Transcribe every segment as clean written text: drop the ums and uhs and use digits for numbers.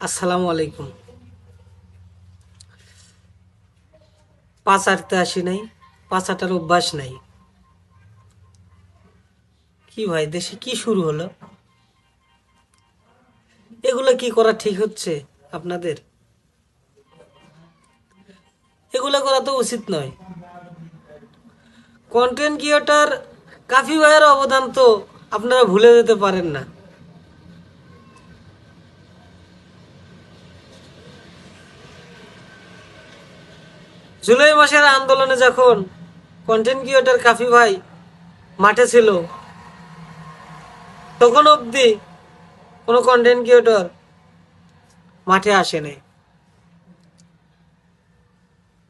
আসসালামু আলাইকুম। পাঁচ আটতে আসি নাই, পাঁচ আটার অভ্যাস নাই। কি ভাই, দেশে কি শুরু হলো? এগুলো কি করা ঠিক হচ্ছে আপনাদের? এগুলো করা তো উচিত নয়। কন্টেন্ট ক্রিয়েটর কাফি ভাইয়ের অবদান তো আপনারা ভুলে যেতে পারেন না। জুলাই মাসের আন্দোলনে যখন কন্টেন্ট ক্রিয়েটর কাফি ভাই মাঠে ছিল, তখন অবধি কোনো কন্টেন্ট ক্রিয়েটর মাঠে আসে নাই।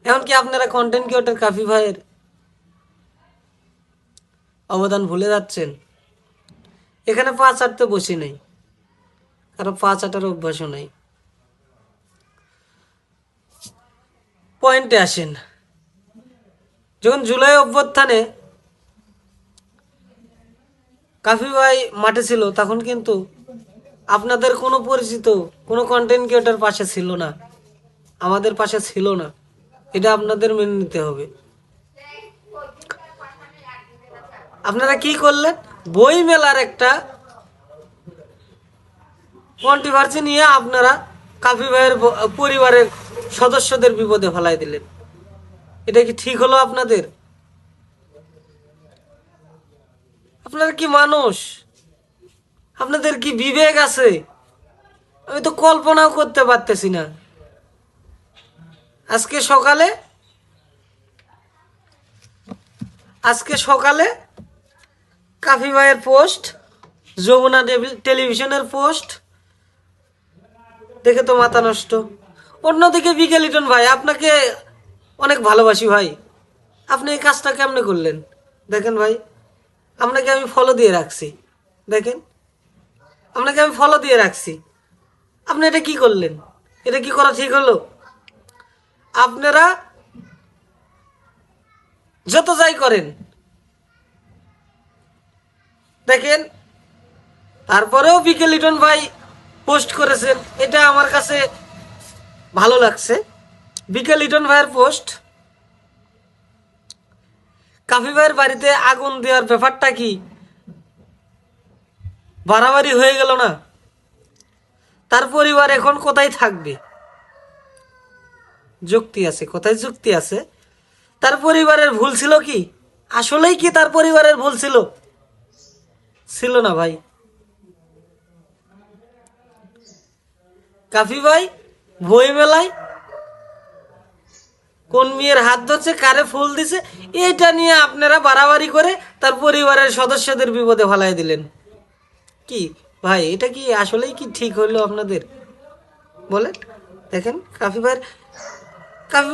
এমনকি আপনারা কন্টেন্ট ক্রিয়েটর কাফি ভাইয়ের অবদান ভুলে যাচ্ছেন। এখানে পাঁচ আটতে বসি নাই, কারো পাঁচ আটার অভ্যাসও নাই। পয়েন্টে আসেন। যখন জুলাই অভ্যুত্থানে কাফি ভাই মাঠে ছিল, তখন কিন্তু আপনাদের কোনো পরিচিত কোনো কন্টেন্ট ক্রিয়েটর পাশে ছিল না, আমাদের পাশে ছিল না। এটা আপনাদের মেনে নিতে হবে। আপনারা কি করলেন? বই মেলার একটা কন্ট্রোভার্সি নিয়ে আপনারা কাফি ভাইয়ের পরিবারের সদস্যদের বিপদে ফেলাই দিলেন। এটা কি ঠিক হলো আপনাদের? আপনারা কি মানুষ? আপনাদের কি বিবেক আছে? আমি তো কল্পনাও করতে পারতেছি না। আজকে সকালে আজকে সকালে কাফি ভাইয়ের পোস্ট, যমুনা টেলিভিশনের পোস্ট দেখে তো মাথা নষ্ট। অন্যদিকে বিকে লিটন ভাই, আপনাকে অনেক ভালোবাসি ভাই। আপনি এই কাজটা কেমনে করলেন? দেখেন ভাই, আপনাকে আমি ফলো দিয়ে রাখছি। দেখেন, আপনাকে আমি ফলো দিয়ে রাখছি। আপনি এটা কি করলেন? এটা কি করা ঠিক হলো? আপনারা যত যাই করেন, দেখেন, তারপরেও বিকে লিটন ভাই পোস্ট করেছেন, এটা আমার কাছে ভালো লাগছে। বিকে লিটন ভাইয়ের পোস্ট, কাফি ভাইয়ের বাড়িতে আগুন দেওয়ার ব্যাপারটা কি বাড়াবাড়ি হয়ে গেল না? তার পরিবার এখন কোথায় থাকবে? যুক্তি আছে, কোথায় যুক্তি আছে? তার পরিবারের ভুল ছিল কি? আসলেই কি তার পরিবারের ভুল ছিল? ছিল না ভাই। কাফি ভাই বই মেলায় কোন মেয়ের হাত ধরছে, কারে ফুল দিছে, এইটা নিয়ে আপনারা বাড়াবাড়ি করে তার পরিবারের সদস্যদের বিপদে ফেলাই দিলেন। কি ভাই, এটা কি আসলেই কি ঠিক হইলো আপনাদের? বলেন। দেখেন, কাফি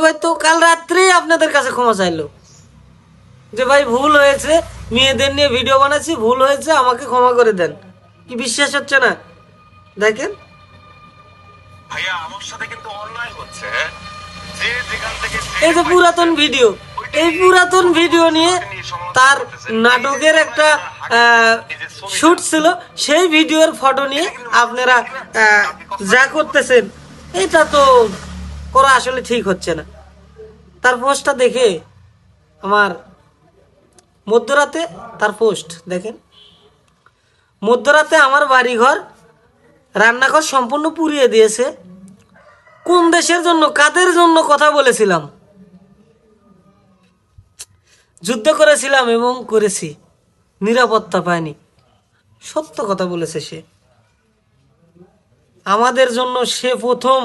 ভাই তো কাল রাত্রে আপনাদের কাছে ক্ষমা চাইলো যে ভাই ভুল হয়েছে, মেয়েদের নিয়ে ভিডিও বানাচ্ছি, ভুল হয়েছে, আমাকে ক্ষমা করে দেন। কি বিশ্বাস হচ্ছে না? দেখেন, ভাইয়া আমার সাথে কিন্তু অন্যায় হচ্ছে। যে যেখান থেকে এই যে পুরাতন ভিডিও, এই পুরাতন ভিডিও নিয়ে তার নাটকের একটা শুট ছিল, সেই ভিডিওর ফটো নিয়ে আপনারা যা করতেছেন, এটা তো করা আসলে ঠিক হচ্ছে না। তার পোস্টটা দেখে আমার মধ্যরাতে, তার পোস্ট দেখেন, মধ্যরাতে আমার বাড়িঘর রান্নাঘর সম্পূর্ণ পুড়িয়ে দিয়েছে। কোন দেশের জন্য, কাদের জন্য কথা বলেছিলাম? যুদ্ধ করেছিলাম এবং করেছি, নিরাপত্তা পায়নি। সত্য কথা বলেছে সে। আমাদের জন্য সে প্রথম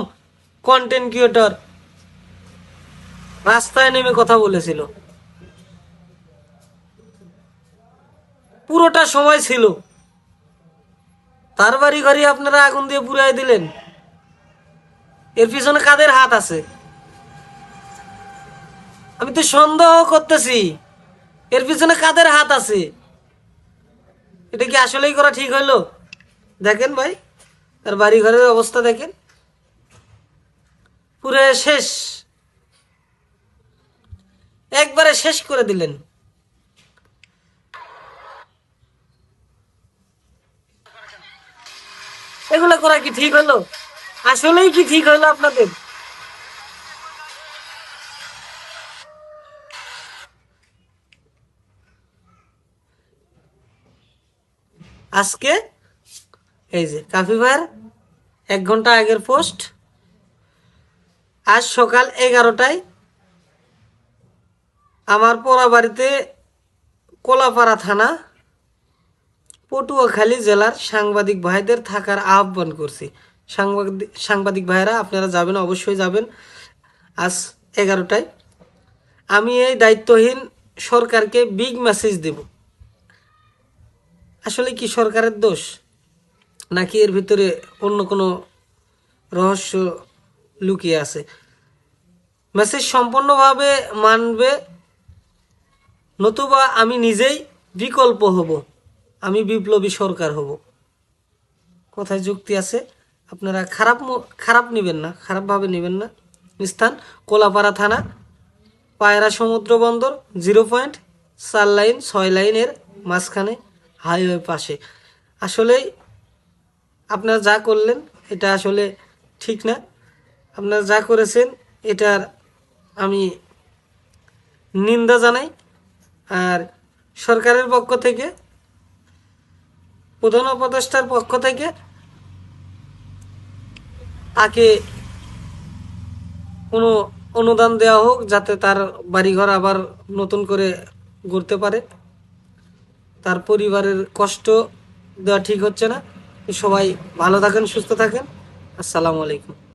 কন্টেন্ট ক্রিয়েটর রাস্তায় নেমে কথা বলেছিল। পুরোটা সময় ছিল। তার বাড়ি ঘরে আপনারা আগুন দিয়ে পুড়াই দিলেন। এর পিছনে কাদের হাত আছে? আমি তো সন্দেহ করতেছি এর পিছনে কাদের হাত আছে। এটা কি আসলেই করা ঠিক হইলো? দেখেন ভাই, তার বাড়ি ঘরের অবস্থা দেখেন, পুরো শেষ, একবারে শেষ করে দিলেন। এগুলো করা কি ঠিক হলো? আসলেই কি ঠিক হলো আপনাদের? আজকে এই যে কাফি ভাইয়ের 1 ঘন্টা আগের পোস্ট, আজ সকাল 11টায় আমার পোড়া বাড়িতে কোলাপাড়া থানা পটুয়াখালী জেলার সাংবাদিক ভাইদের থাকার আহ্বান করছি। সাংবাদিক ভাইরা আপনারা যাবেন, অবশ্যই যাবেন আজ 11টায়। আমি এই দায়িত্বহীন সরকারকে বিগ মেসেজ দেব। আসলে কি সরকারের দোষ, নাকি এর ভিতরে অন্য কোনো রহস্য লুকিয়ে আছে? মেসেজ সম্পূর্ণভাবে মানবে, নতুবা আমি নিজেই বিকল্প হব, আমি বিপ্লবী সরকার হব। কোথায় যুক্তি আছে? আপনারা খারাপ নেবেন না, খারাপভাবে নেবেন না। স্থান কোলাপাড়া থানা, পায়রা সমুদ্র বন্দর, 0.4 লাইন 6 লাইনের মাঝখানে, হাইওয়ে পাশে। আসলেই আপনারা যা করলেন এটা আসলে ঠিক না। আপনারা যা করেছেন এটার আমি নিন্দা জানাই। আর সরকারের পক্ষ থেকে, প্রধান উপদেষ্টার পক্ষ থেকে তাকে কোনো অনুদান দেওয়া হোক, যাতে তার বাড়িঘর আবার নতুন করে গড়তে পারে। তার পরিবারের কষ্ট দেওয়া ঠিক হচ্ছে না। সবাই ভালো থাকেন, সুস্থ থাকেন। আসসালামু আলাইকুম।